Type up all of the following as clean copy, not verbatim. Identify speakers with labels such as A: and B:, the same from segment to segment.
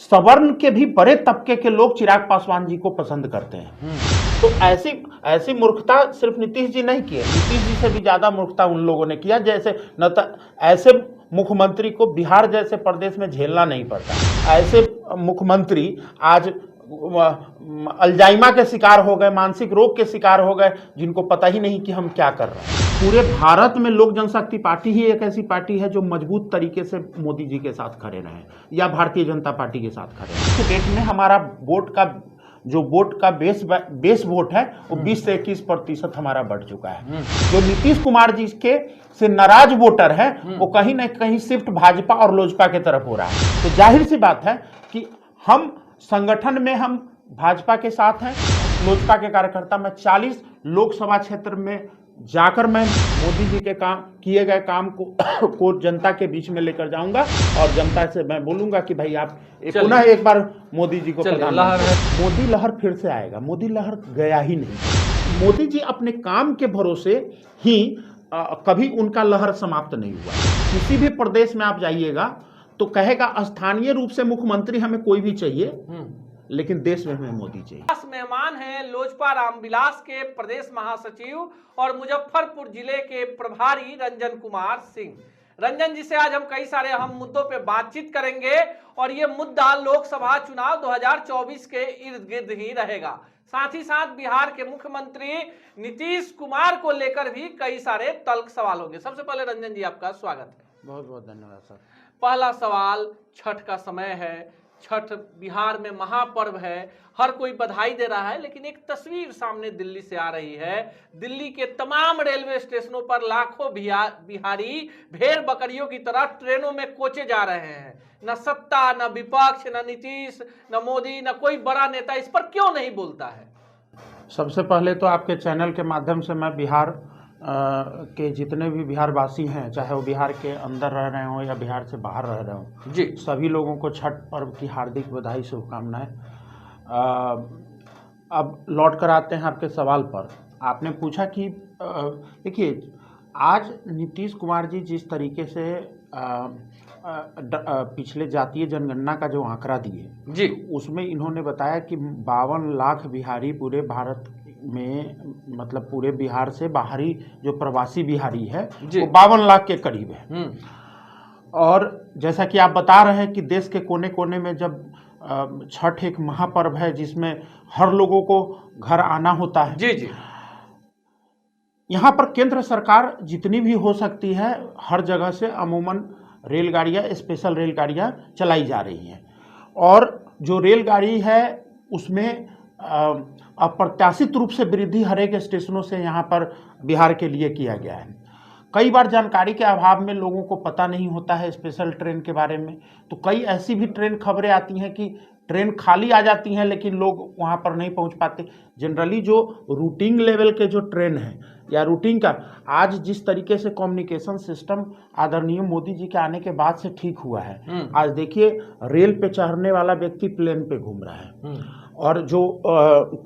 A: सवर्ण के भी बड़े तबके के लोग चिराग पासवान जी को पसंद करते हैं। तो ऐसी मूर्खता सिर्फ नीतीश जी नहीं की है, नीतीश जी से भी ज्यादा मूर्खता उन लोगों ने किया। जैसे न तो ऐसे मुख्यमंत्री को बिहार जैसे प्रदेश में झेलना नहीं पड़ता। ऐसे मुख्यमंत्री आज अल्जाइमा के शिकार हो गए, मानसिक रोग के शिकार हो गए, जिनको पता ही नहीं कि हम क्या कर रहे हैं। पूरे भारत में लोक जनशक्ति पार्टी ही एक ऐसी पार्टी है जो मजबूत तरीके से मोदी जी के साथ खड़े रहे या भारतीय जनता पार्टी के साथ खड़े रहे। डेट में हमारा वोट का बेस वोट है वो 20 से 21% हमारा बढ़ चुका है। जो नीतीश कुमार जी के से नाराज वोटर है वो कहीं ना कहीं शिफ्ट भाजपा और लोजपा की तरफ हो रहा है। तो जाहिर सी बात है कि हम संगठन में हम भाजपा के साथ हैं, लोजपा के कार्यकर्ता। मैं 40 लोकसभा क्षेत्र में जाकर मैं मोदी जी के किए गए काम को जनता के बीच में लेकर जाऊंगा और जनता से मैं बोलूंगा कि भाई आप पुनः एक बार मोदी जी को प्रधानमंत्री। मोदी लहर फिर से आएगा। मोदी लहर गया ही नहीं। मोदी जी अपने काम के भरोसे ही कभी उनका लहर समाप्त नहीं हुआ। किसी भी प्रदेश में आप जाइएगा तो कहेगा स्थानीय रूप से मुख्यमंत्री हमें कोई भी चाहिए, लेकिन देश में हमें मोदी चाहिए।
B: मेहमान हैं लोजपा रामविलास के प्रदेश महासचिव और मुजफ्फरपुर जिले के प्रभारी रंजन कुमार सिंह। रंजन जी से आज हम कई सारे अहम मुद्दों पे बातचीत करेंगे और ये मुद्दा लोकसभा चुनाव 2024 के इर्द गिर्द ही रहेगा। साथ ही साथ बिहार के मुख्यमंत्री नीतीश कुमार को लेकर भी कई सारे तल्ख सवाल होंगे। सबसे पहले रंजन जी आपका स्वागत है।
A: बहुत बहुत धन्यवाद सर।
B: पहला सवाल, छठ का समय है, छठ बिहार में महापर्व है, हर कोई बधाई दे रहा है, लेकिन एक तस्वीर सामने दिल्ली से आ रही है। दिल्ली के तमाम रेलवे स्टेशनों पर लाखों बिहारी भेड़ बकरियों की तरह ट्रेनों में कोचे जा रहे हैं। न सत्ता, न विपक्ष, न नीतीश, न मोदी, न कोई बड़ा नेता इस पर क्यों नहीं बोलता है?
A: सबसे पहले तो आपके चैनल के माध्यम से मैं बिहार के जितने भी बिहारवासी हैं, चाहे वो बिहार के अंदर रह रहे हों या बिहार से बाहर रह रहे हों जी, सभी लोगों को छठ पर्व की हार्दिक बधाई, शुभकामनाएं। अब लौट कर आते हैं आपके सवाल पर। आपने पूछा कि देखिए, आज नीतीश कुमार जी जिस तरीके से पिछले जातीय जनगणना का जो आंकड़ा दिए जी, उसमें इन्होंने बताया कि 52 लाख बिहारी पूरे भारत में, मतलब पूरे बिहार से बाहरी जो प्रवासी बिहारी है वो 52 लाख के करीब है। और जैसा कि आप बता रहे हैं कि देश के कोने कोने में जब छठ एक महापर्व है जिसमें हर लोगों को घर आना होता है जी जी, यहाँ पर केंद्र सरकार जितनी भी हो सकती है हर जगह से अमूमन रेलगाड़ियाँ, स्पेशल रेलगाड़ियाँ चलाई जा रही हैं। और जो रेलगाड़ी है उसमें अप्रत्याशित रूप से वृद्धि हर एक स्टेशनों से यहाँ पर बिहार के लिए किया गया है। कई बार जानकारी के अभाव में लोगों को पता नहीं होता है स्पेशल ट्रेन के बारे में, तो कई ऐसी भी ट्रेन खबरें आती हैं कि ट्रेन खाली आ जाती हैं लेकिन लोग वहाँ पर नहीं पहुँच पाते। जनरली जो रूटीन लेवल के जो ट्रेन है या रूटीन का, आज जिस तरीके से कम्युनिकेशन सिस्टम आदरणीय मोदी जी के आने के बाद से ठीक हुआ है, आज देखिए रेल पे चढ़ने वाला व्यक्ति प्लेन पे घूम रहा है और जो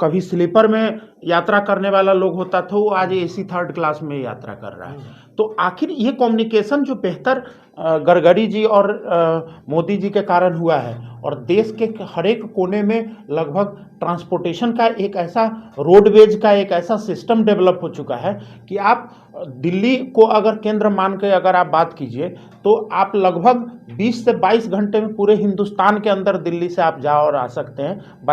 A: कभी स्लीपर में यात्रा करने वाला लोग होता था वो आज एसी 3rd क्लास में यात्रा कर रहा है। तो आखिर ये कम्युनिकेशन जो बेहतर गडकरी जी और मोदी जी के कारण हुआ है और देश के हर एक कोने में लगभग ट्रांसपोर्टेशन का एक ऐसा रोडवेज का एक ऐसा सिस्टम डेवलप हो चुका है कि आप दिल्ली को अगर केंद्र मान के अगर आप बात कीजिए तो आप लगभग 20 से 22 घंटे में पूरे हिंदुस्तान के अंदर दिल्ली से आप जा और आ सकते हैं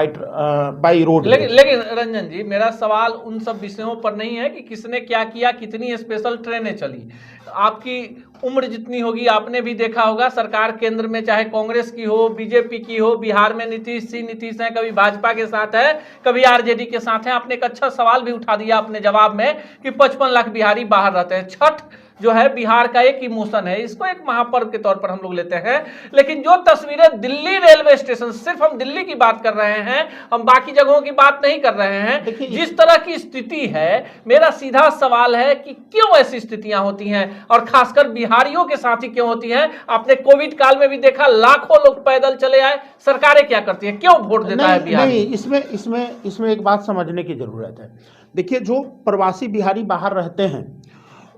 A: बाई रोड।
B: लेकिन रंजन जी, मेरा सवाल उन सब विषयों पर नहीं है कि किसने क्या किया, कितनी स्पेशल ट्रेनें चली। आपकी उम्र जितनी होगी आपने भी देखा होगा, सरकार केंद्र में चाहे कांग्रेस की हो, बीजेपी की हो, बिहार में नीतीश है, कभी भाजपा के साथ है, कभी आरजेडी के साथ है। आपने एक अच्छा सवाल भी उठा दिया अपने जवाब में कि 55 लाख बिहारी बाहर रहते हैं। छठ जो है बिहार का एक इमोशन है, इसको एक महापर्व के तौर पर हम लोग लेते हैं। लेकिन जो तस्वीरें दिल्ली रेलवे स्टेशन, सिर्फ हम दिल्ली की बात कर रहे हैं, हम बाकी जगहों की बात नहीं कर रहे हैं, जिस तरह की स्थिति है, मेरा सीधा सवाल है कि क्यों ऐसी स्थितियां होती हैं और खासकर बिहारियों के साथ ही क्यों होती हैं? आपने कोविड काल में भी देखा, लाखों लोग पैदल चले आए। सरकारें क्या करती है, क्यों वोट देता है बिहार?
A: नहीं, इसमें एक बात समझने की जरूरत है। देखिए, जो प्रवासी बिहारी बाहर रहते हैं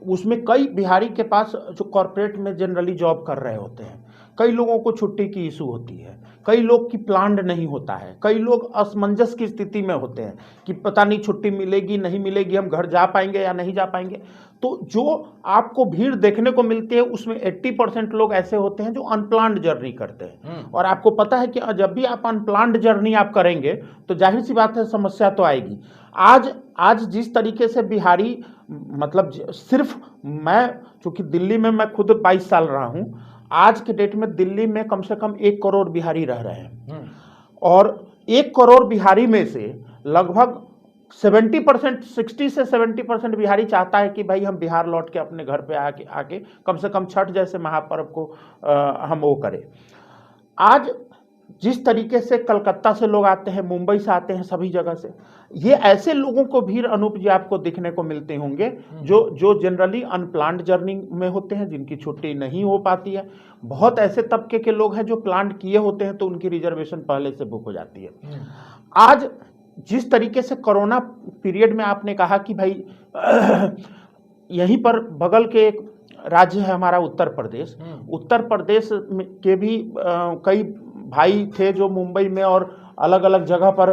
A: उसमें कई बिहारी के पास जो कॉर्पोरेट में जनरली जॉब कर रहे होते हैं, कई लोगों को छुट्टी की इशू होती है, कई लोग की प्लान्ड नहीं होता है, कई लोग असमंजस की स्थिति में होते हैं कि पता नहीं छुट्टी मिलेगी नहीं मिलेगी, हम घर जा पाएंगे या नहीं जा पाएंगे। तो जो आपको भीड़ देखने को मिलती है उसमें 80% लोग ऐसे होते हैं जो अनप्लान्ड जर्नी करते हैं। और आपको पता है कि जब भी आप अनप्लान्ड जर्नी आप करेंगे तो जाहिर सी बात है समस्या तो आएगी। आज जिस तरीके से बिहारी, मतलब सिर्फ मैं, चूंकि दिल्ली में मैं खुद 22 साल रहा हूं, आज के डेट में दिल्ली में कम से कम 1 करोड़ बिहारी रह रहे हैं और 1 करोड़ बिहारी में से लगभग 70%, 60 से 70% बिहारी चाहता है कि भाई हम बिहार लौट के अपने घर पे आके कम से कम छठ जैसे महापर्व को हम वो करें। आज जिस तरीके से कलकत्ता से लोग आते हैं, मुंबई से आते हैं, सभी जगह से, ये ऐसे लोगों को भीड़ अनूप जी आपको दिखने को मिलते होंगे जो जनरली अनप्लान्ड जर्नी में होते हैं, जिनकी छुट्टी नहीं हो पाती है। बहुत ऐसे तबके के लोग हैं जो प्लान किए होते हैं तो उनकी रिजर्वेशन पहले से बुक हो जाती है। आज जिस तरीके से कोरोना पीरियड में आपने कहा कि भाई यहीं पर बगल के एक राज्य है हमारा उत्तर प्रदेश, उत्तर प्रदेश के भी कई भाई थे जो मुंबई में और अलग अलग जगह पर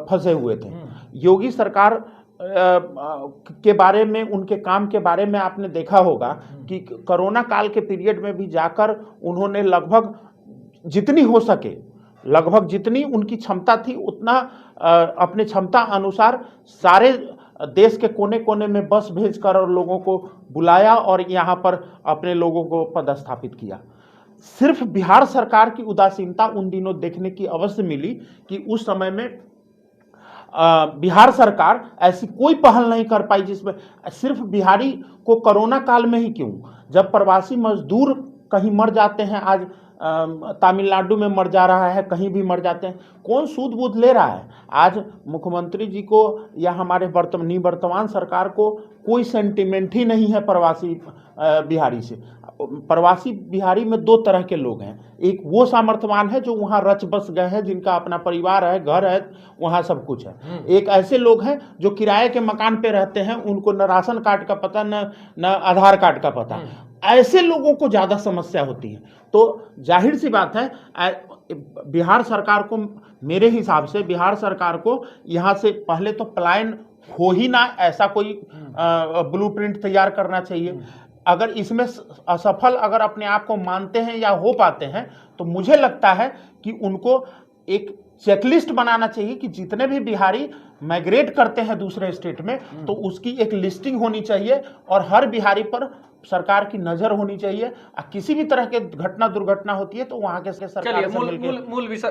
A: फंसे हुए थे। योगी सरकार के बारे में, उनके काम के बारे में आपने देखा होगा कि कोरोना काल के पीरियड में भी जाकर उन्होंने लगभग जितनी हो सके, लगभग जितनी उनकी क्षमता थी उतना अपने क्षमता अनुसार सारे देश के कोने कोने में बस भेजकर और लोगों को बुलाया और यहाँ पर अपने लोगों को पदस्थापित किया। सिर्फ बिहार सरकार की उदासीनता उन दिनों देखने की अवश्य मिली कि उस समय में बिहार सरकार ऐसी कोई पहल नहीं कर पाई जिसमें सिर्फ बिहारी को कोरोना काल में ही क्यों, जब प्रवासी मजदूर कहीं मर जाते हैं, आज तमिलनाडु में मर जा रहा है, कहीं भी मर जाते हैं, कौन सूद बूद ले रहा है? आज मुख्यमंत्री जी को या हमारे वर्तमान सरकार को कोई सेंटिमेंट ही नहीं है प्रवासी बिहारी से। प्रवासी बिहारी में 2 तरह के लोग हैं, एक वो सामर्थ्यवान है जो वहाँ रच बस गए हैं, जिनका अपना परिवार है, घर है, वहाँ सब कुछ है। एक ऐसे लोग हैं जो किराए के मकान पे रहते हैं, उनको न राशन कार्ड का पता न आधार कार्ड का पता। ऐसे लोगों को ज़्यादा समस्या होती है। तो जाहिर सी बात है बिहार सरकार को, मेरे हिसाब से बिहार सरकार को यहाँ से पहले तो पलायन हो ही ना, ऐसा कोई ब्लूप्रिंट तैयार करना चाहिए। अगर इसमें असफल अगर अपने आप को मानते हैं या हो पाते हैं तो मुझे लगता है कि उनको एक चेकलिस्ट बनाना चाहिए कि जितने भी बिहारी माइग्रेट करते हैं दूसरे स्टेट में तो उसकी एक लिस्टिंग होनी चाहिए और हर बिहारी पर सरकार की नजर होनी चाहिए। किसी भी तरह के घटना दुर्घटना होती है तो वहां के सरकार से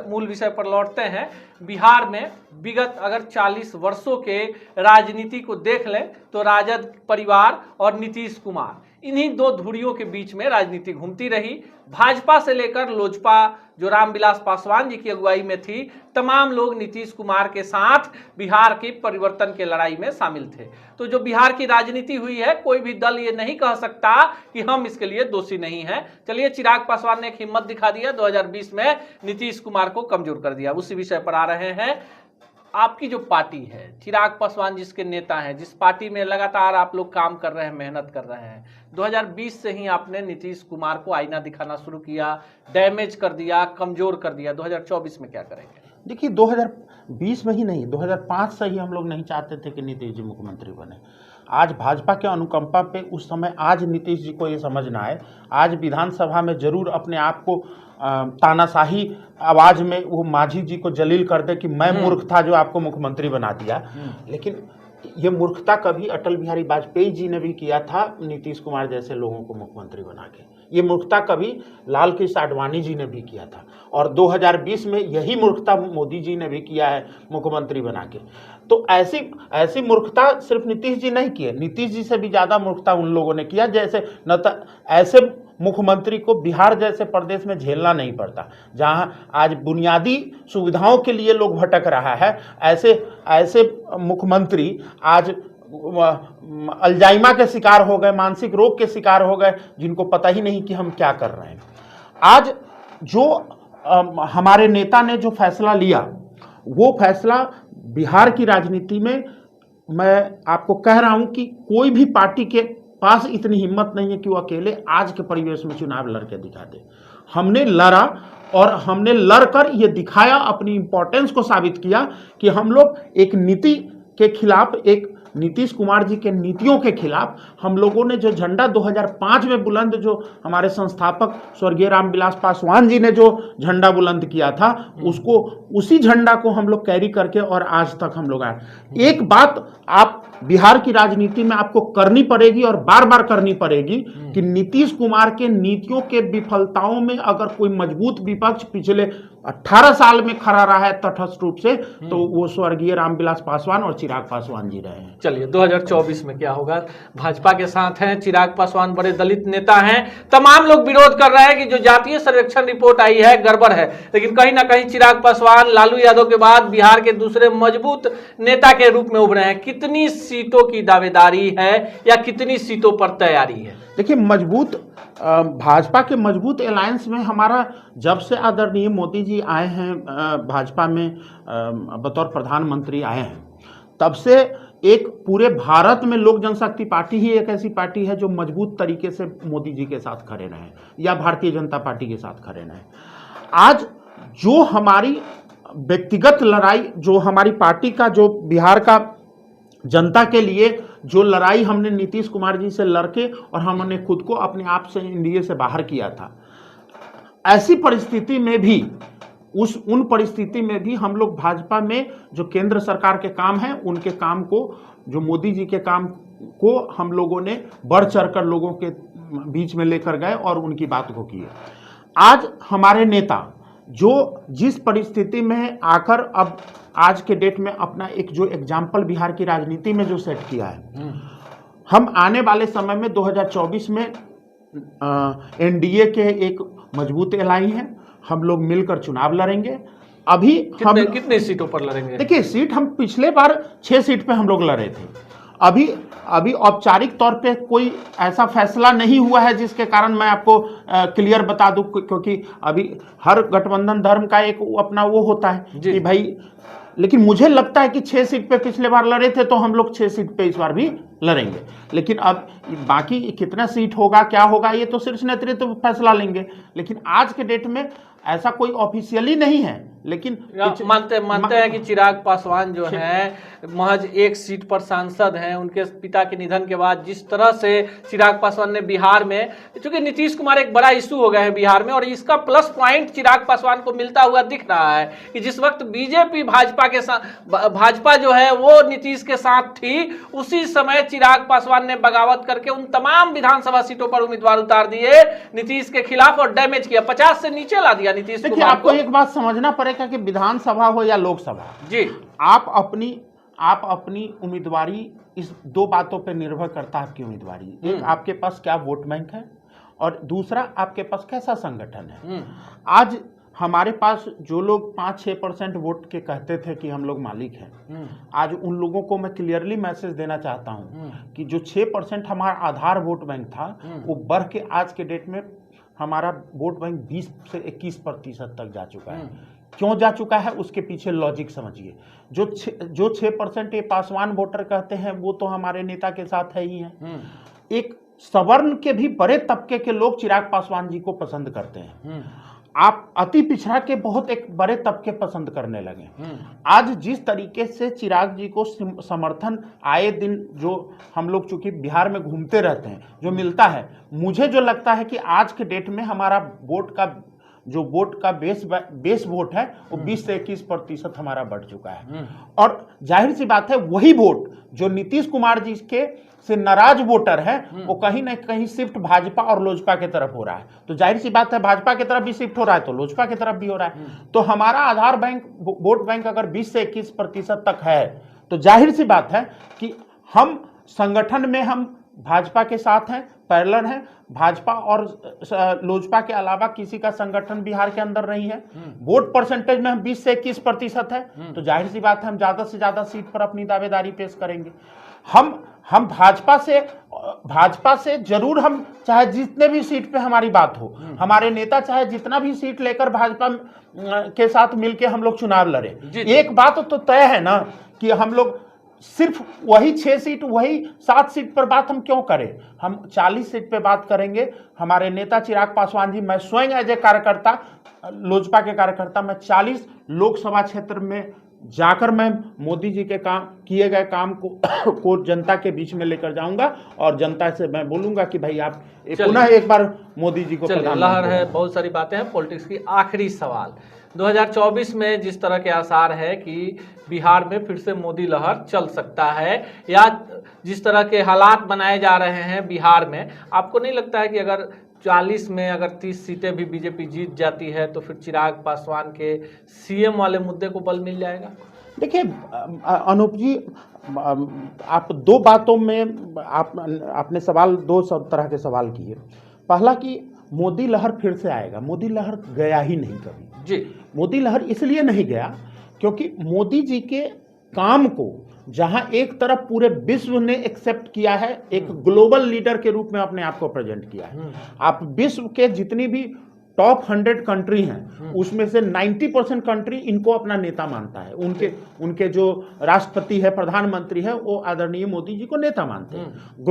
B: मूल विषय पर लौटते हैं। बिहार में विगत अगर 40 वर्षों के राजनीति को देख लें तो राजद परिवार और नीतीश कुमार, इन्हीं 2 धुरियों के बीच में राजनीति घूमती रही। भाजपा से लेकर लोजपा जो रामविलास पासवान जी की अगुवाई में थी, तमाम लोग नीतीश कुमार के साथ बिहार की परिवर्तन के लड़ाई में शामिल थे। तो जो बिहार की राजनीति हुई है, कोई भी दल ये नहीं कह सकता कि हम इसके लिए दोषी नहीं हैं। चलिए, चिराग पासवान ने एक हिम्मत दिखा दिया, 2020 में नीतीश कुमार को कमजोर कर दिया। उसी विषय पर आ रहे हैं। आपकी जो पार्टी है, चिराग पासवान जिसके नेता हैं, जिस पार्टी में लगातार आप लोग काम कर रहे हैं, मेहनत कर रहे हैं, 2020 से ही आपने नीतीश कुमार को आईना दिखाना शुरू किया, डैमेज कर दिया, कमजोर कर दिया। 2024 में क्या करेंगे?
A: देखिए, 2020 में ही नहीं, 2005 से ही हम लोग नहीं चाहते थे कि नीतीश जी मुख्यमंत्री बने। आज भाजपा के अनुकंपा पे उस समय आज नीतीश जी को ये समझ ना आए, आज विधानसभा में जरूर अपने आप को तानाशाही आवाज में वो मांझी जी को जलील कर दे कि मैं मूर्ख था जो आपको मुख्यमंत्री बना दिया। लेकिन ये मूर्खता कभी अटल बिहारी वाजपेयी जी ने भी किया था, नीतीश कुमार जैसे लोगों को मुख्यमंत्री बना के। ये मूर्खता कभी लाल कृष्ण आडवाणी जी ने भी किया था और 2020 में यही मूर्खता मोदी जी ने भी किया है मुख्यमंत्री बना के। तो ऐसी मूर्खता सिर्फ नीतीश जी नहीं किए, नीतीश जी से भी ज़्यादा मूर्खता उन लोगों ने किया। जैसे न तो ऐसे मुख्यमंत्री को बिहार जैसे प्रदेश में झेलना नहीं पड़ता, जहां आज बुनियादी सुविधाओं के लिए लोग भटक रहा है, ऐसे मुख्यमंत्री आज अल्जाइमा के शिकार हो गए, मानसिक रोग के शिकार हो गए, जिनको पता ही नहीं कि हम क्या कर रहे हैं। आज जो हमारे नेता ने जो फैसला लिया, वो फैसला बिहार की राजनीति में, मैं आपको कह रहा हूं कि कोई भी पार्टी के पास इतनी हिम्मत नहीं है कि वो अकेले आज के परिवेश में चुनाव लड़के दिखा दे। हमने लड़ा और हमने लड़कर ये दिखाया, अपनी इंपॉर्टेंस को साबित किया कि हम लोग एक नीति के खिलाफ, एक नीतीश कुमार जी के नीतियों के खिलाफ हम लोगों ने जो झंडा 2005 में बुलंद, जो हमारे संस्थापक स्वर्गीय रामविलास पासवान जी ने जो झंडा बुलंद किया था, उसको, उसी झंडा को हम लोग कैरी करके और आज तक हम लोग आए। एक बात आप बिहार की राजनीति में आपको करनी पड़ेगी और बार बार करनी पड़ेगी कि नीतीश कुमार के नीतियों के विफलताओं में अगर कोई मजबूत विपक्ष पिछले 18 साल में खड़ा रहा है तटस्थ रूप से, तो वो स्वर्गीय रामविलास पासवान और चिराग पासवान जी रहे हैं।
B: चलिए 2024 में क्या होगा? भाजपा के साथ हैं चिराग पासवान, बड़े दलित नेता हैं। तमाम लोग विरोध कर रहे हैं कि जो जातीय सर्वेक्षण रिपोर्ट आई है गड़बड़ है, लेकिन कहीं ना कहीं चिराग पासवान लालू यादव के बाद बिहार के दूसरे मजबूत नेता के रूप में उभरे हैं। कितनी सीटों की दावेदारी है या कितनी सीटों पर तैयारी है?
A: देखिए, मजबूत भाजपा के मजबूत अलायंस में हमारा, जब से आदरणीय मोदी जी आए हैं भाजपा में बतौर प्रधानमंत्री आए हैं, तब से एक पूरे भारत में लोक जनशक्ति पार्टी ही एक ऐसी पार्टी है जो मजबूत तरीके से मोदी जी के साथ खड़े रहे या भारतीय जनता पार्टी के साथ खड़े रहे। आज जो हमारी व्यक्तिगत लड़ाई, जो हमारी पार्टी का, जो बिहार का जनता के लिए जो लड़ाई हमने नीतीश कुमार जी से लड़के और हमने खुद को अपने आप से एनडीए से बाहर किया था, ऐसी परिस्थिति में भी, उन परिस्थिति में भी हम लोग भाजपा में जो केंद्र सरकार के काम हैं, उनके काम को, जो मोदी जी के काम को हम लोगों ने बढ़ चढ़कर लोगों के बीच में लेकर गए और उनकी बात को किए। आज हमारे नेता जो जिस परिस्थिति में आकर अब आज के डेट में अपना एक जो एग्जाम्पल बिहार की राजनीति में जो सेट किया है, हम आने वाले समय में 2024 में एनडीए के एक मजबूत एलाई हैं, हम लोग मिलकर चुनाव लड़ेंगे। अभी हम
B: कितने सीटों पर लड़ेंगे?
A: देखिए, सीट हम पिछले बार 6 सीट पे हम लोग लड़े थे। अभी औपचारिक तौर पे कोई ऐसा फैसला नहीं हुआ है जिसके कारण मैं आपको क्लियर बता दूं, क्योंकि अभी हर गठबंधन धर्म का एक अपना वो होता है कि भाई, लेकिन मुझे लगता है कि 6 सीट पे पिछले बार लड़े थे, तो हम लोग 6 सीट पे इस बार भी लड़ेंगे। लेकिन अब बाकी कितना सीट होगा, क्या होगा, ये तो शीर्ष नेतृत्व फैसला लेंगे। लेकिन आज के डेट में ऐसा कोई ऑफिशियली नहीं है, लेकिन
B: मानते हैं कि चिराग पासवान जो हैं महज 1 सीट पर सांसद हैं। उनके पिता के निधन के बाद जिस तरह से चिराग पासवान ने बिहार में, क्योंकि नीतीश कुमार एक बड़ा इशू हो गए हैं बिहार में, और इसका प्लस पॉइंट चिराग पासवान को मिलता हुआ दिख रहा है कि जिस वक्त बीजेपी भाजपा जो है वो नीतीश के साथ थी, उसी समय चिराग पासवान ने बगावत करके उन तमाम विधानसभा सीटों पर उम्मीदवार उतार दिए नीतीश के खिलाफ और डैमेज किया, 50 से नीचे ला दिया नीतीश कुमार को।
A: आपको एक बात समझना पड़ेगा कि विधानसभा हो या लोकसभा जी, आप अपनी उम्मीदवारी इस 2 बातों पर निर्भर करता है। आपकी उम्मीदवारी, एक आपके पास क्या वोट बैंक है और दूसरा आपके पास कैसा संगठन है। आज हमारे पास जो लोग 5-6% वोट के कहते थे कि हम लोग मालिक हैं, आज उन लोगों को मैं क्लियरली मैसेज देना चाहता हूं कि जो 6% हमारा आधार वोट बैंक था, वो बढ़ के आज के डेट में हमारा वोट बैंक 20 से 21% तक जा चुका है। क्यों जा चुका है, उसके पीछे लॉजिक समझिए। जो 6% ये पासवान वोटर कहते हैं, वो तो हमारे नेता के साथ है ही है। एक सवर्ण के भी बड़े तबके के लोग चिराग पासवान जी को पसंद करते हैं। आप अति पिछड़ा के बहुत एक बड़े तबके पसंद करने लगे। आज जिस तरीके से चिराग जी को समर्थन आए दिन, जो हम लोग चूंकि बिहार में घूमते रहते हैं, जो मिलता है, मुझे जो लगता है कि आज के डेट में हमारा वोट का बेस वोट है वो 20 से 21% हमारा बढ़ चुका है। और जाहिर सी बात है, वही वोट जो नीतीश कुमार जी के से नाराज वोटर है, वो कहीं ना कहीं शिफ्ट भाजपा और लोजपा की तरफ हो रहा है। तो जाहिर सी बात है, भाजपा की तरफ भी शिफ्ट हो रहा है तो लोजपा की तरफ भी हो रहा है। तो हमारा आधार बैंक, वोट बैंक अगर 20 से 21% तक है, तो जाहिर सी बात है कि हम संगठन में हम भाजपा के साथ हैं, पैरेलल हैं। भाजपा और लोजपा के अलावा किसी का संगठन बिहार के अंदर नहीं है। वोट परसेंटेज में हम 20 से 21% है, तो जाहिर सी बात है हम ज्यादा से ज्यादा सीट पर अपनी दावेदारी पेश करेंगे। हम भाजपा से जरूर, हम चाहे जितने भी सीट पे हमारी बात हो, हमारे नेता चाहे जितना भी सीट लेकर भाजपा के साथ मिलके हम लोग चुनाव लड़े, एक बात तो तय है ना कि हम लोग सिर्फ वही 6 सीट, वही 7 सीट पर बात हम क्यों करें? हम 40 सीट पे बात करेंगे। हमारे नेता चिराग पासवान जी, मैं स्वयं एज ए कार्यकर्ता, लोजपा के कार्यकर्ता, मैं 40 लोकसभा क्षेत्र में जाकर मैं मोदी जी के काम किए गए काम को जनता के बीच में लेकर जाऊंगा और जनता से मैं बोलूंगा कि भाई आप पुनः एक बार मोदी जी को प्रधानमंत्री।
B: लहर है, बहुत सारी बातें हैं पॉलिटिक्स की। आखिरी सवाल, 2024 में जिस तरह के आसार है कि बिहार में फिर से मोदी लहर चल सकता है, या जिस तरह के हालात बनाए जा रहे हैं बिहार में, आपको नहीं लगता है कि अगर 40 में अगर 30 सीटें भी बीजेपी जीत जाती है तो फिर चिराग पासवान के सीएम वाले मुद्दे को बल मिल जाएगा?
A: देखिए अनूप जी, आप दो बातों में आपने सवाल, दो तरह के सवाल किए। पहला कि मोदी लहर फिर से आएगा। मोदी लहर गया ही नहीं कभी
B: जी।
A: मोदी लहर इसलिए नहीं गया क्योंकि मोदी जी के काम को जहां एक तरफ पूरे विश्व ने एक्सेप्ट किया है, एक ग्लोबल लीडर के रूप में अपने आप को प्रेजेंट किया है। आप विश्व के जितनी भी टॉप 100 कंट्री हैं उसमें से 90% कंट्री इनको अपना नेता मानता है। उनके जो राष्ट्रपति है, प्रधानमंत्री है, वो आदरणीय मोदी जी को नेता मानते हैं।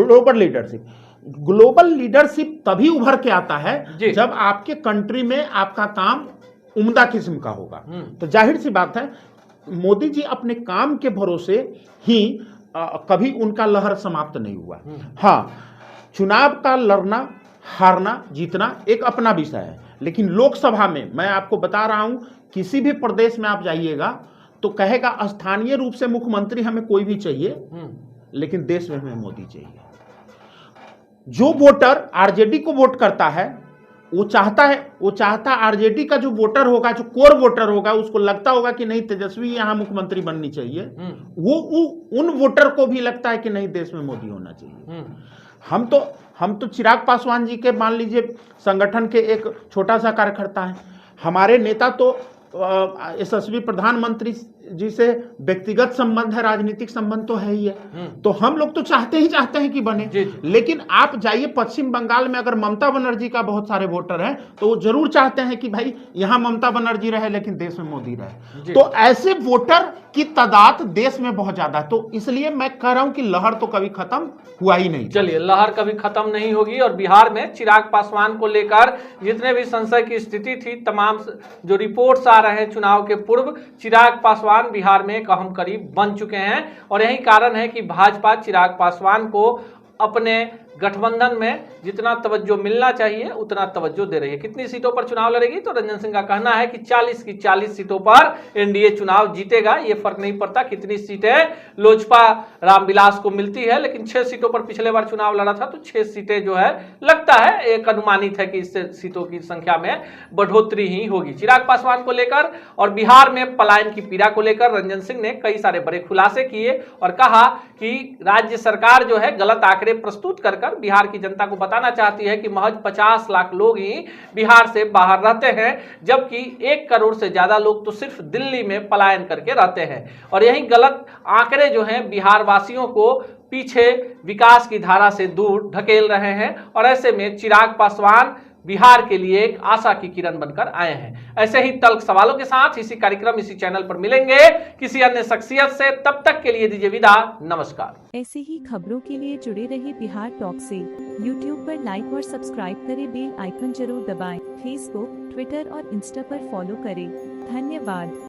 A: ग्लोबल लीडरशिप तभी उभर के आता है जब आपके कंट्री में आपका काम उम्दा किस्म का होगा। तो जाहिर सी बात है मोदी जी अपने काम के भरोसे ही कभी उनका लहर समाप्त नहीं हुआ। हाँ, चुनाव का लड़ना, हारना, जीतना एक अपना विषय है, लेकिन लोकसभा में मैं आपको बता रहा हूं, किसी भी प्रदेश में आप जाइएगा तो कहेगा स्थानीय रूप से मुख्यमंत्री हमें कोई भी चाहिए, लेकिन देश में हमें मोदी चाहिए। जो वोटर आरजेडी को वोट करता है वो चाहता आरजेडी का जो वोटर होगा, जो कोर वोटर होगा, उसको लगता होगा कि नहीं तेजस्वी यहां मुख्यमंत्री बननी चाहिए। वो उन वोटर को भी लगता है कि नहीं देश में मोदी होना चाहिए। हम तो चिराग पासवान जी के मान लीजिए संगठन के एक छोटा सा कार्यकर्ता है। हमारे नेता तो यशस्वी प्रधानमंत्री जी से व्यक्तिगत संबंध है, राजनीतिक संबंध तो है ही है। तो हम लोग तो चाहते हैं कि बने। लेकिन आप जाइए पश्चिम बंगाल में, अगर ममता बनर्जी का बहुत सारे वोटर हैं तो वो जरूर चाहते हैं कि भाई यहां ममता बनर्जी रहे लेकिन देश में मोदी रहे। तो ऐसे वोटर की तादाद देश में बहुत ज्यादा है। तो इसलिए मैं कह रहा हूं कि लहर तो कभी खत्म हुआ ही नहीं।
B: चलिए, लहर कभी खत्म नहीं होगी और बिहार में चिराग पासवान को लेकर जितने भी संशय की स्थिति थी, तमाम जो रिपोर्ट्स आ रहे हैं चुनाव के पूर्व, चिराग पासवान बिहार में एक अहम करीब बन चुके हैं। और यही कारण है कि भाजपा चिराग पासवान को अपने गठबंधन में जितना तवज्जो मिलना चाहिए उतना तवज्जो दे रही है। कितनी सीटों पर चुनाव लड़ेगी? तो रंजन सिंह का कहना है कि 40 की 40 सीटों पर एनडीए चुनाव जीतेगा। ये फर्क नहीं पड़ता कितनी सीटें लोजपा रामविलास को मिलती है, लेकिन 6 सीटों पर पिछले बार चुनाव लड़ा था तो 6 सीटें जो है लगता है एक अनुमानित है कि इससे सीटों की संख्या में बढ़ोतरी ही होगी। चिराग पासवान को लेकर और बिहार में पलायन की पीड़ा को लेकर रंजन सिंह ने कई सारे बड़े खुलासे किए और कहा कि राज्य सरकार जो है गलत आंकड़े प्रस्तुत कर बिहार की जनता को बताना चाहती है कि महज 50 लाख लोग ही बिहार से बाहर रहते हैं, जबकि 1 करोड़ से ज्यादा लोग तो सिर्फ दिल्ली में पलायन करके रहते हैं। और यही गलत आंकड़े जो हैं बिहार वासियों को पीछे विकास की धारा से दूर ढकेल रहे हैं। और ऐसे में चिराग पासवान बिहार के लिए एक आशा की किरण बनकर आए हैं। ऐसे ही तल्ख सवालों के साथ इसी कार्यक्रम, इसी चैनल पर मिलेंगे किसी अन्य शख्सियत से। तब तक के लिए दीजिए विदा, नमस्कार।
C: ऐसे ही खबरों के लिए जुड़े रहिए बिहार टॉक से। यूट्यूब पर लाइक और सब्सक्राइब करें, बेल आइकन जरूर दबाएं। फेसबुक, ट्विटर और इंस्टा पर फॉलो करें। धन्यवाद।